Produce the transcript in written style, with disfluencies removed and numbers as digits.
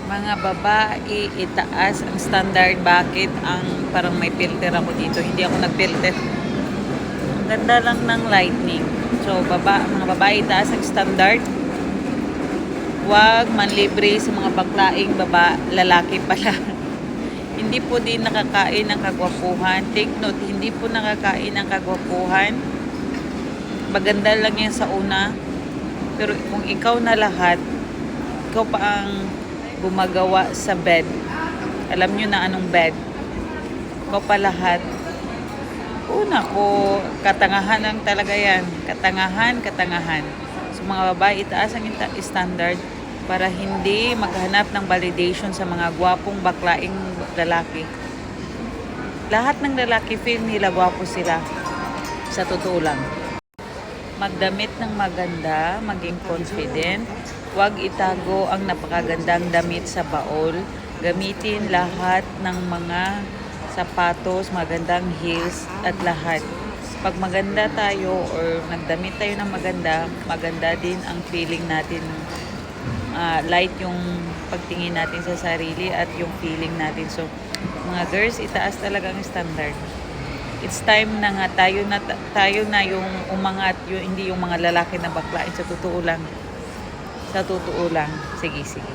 Mga babae, itaas ang standard. Bakit ang parang may filter ako dito? Hindi ako nag-filter. Ang ganda lang ng lightning. So, mga babae, itaas ang standard. Huwag manlibre sa mga baklaing lalaki pala. Hindi po din nakakain ng kagwapuhan. Take note, hindi po nakakain ng kagwapuhan. Maganda lang yan sa una. Pero kung ikaw na lahat, ikaw pa ang gumagawa sa bed. Alam nyo na anong bed. Ikaw pa lahat. Una ko, katangahan lang talaga yan. Katangahan. So mga babae, itaas ang standard para hindi maghanap ng validation sa mga gwapong baklaing lalaki. Lahat ng lalaki feel nila gwapo sila. Sa totoo lang. Magdamit ng maganda, maging confident. Huwag itago ang napakagandang damit sa baol. Gamitin lahat ng mga sapatos, magandang heels at lahat. Pag maganda tayo or nagdamit tayo ng maganda, maganda din ang feeling natin. Light yung pagtingin natin sa sarili at yung feeling natin. So, mga girls, itaas talaga ang standard. It's time na nga tayo na yung umangat, hindi yung mga lalaki na baklain. Sa totoo lang. Sige.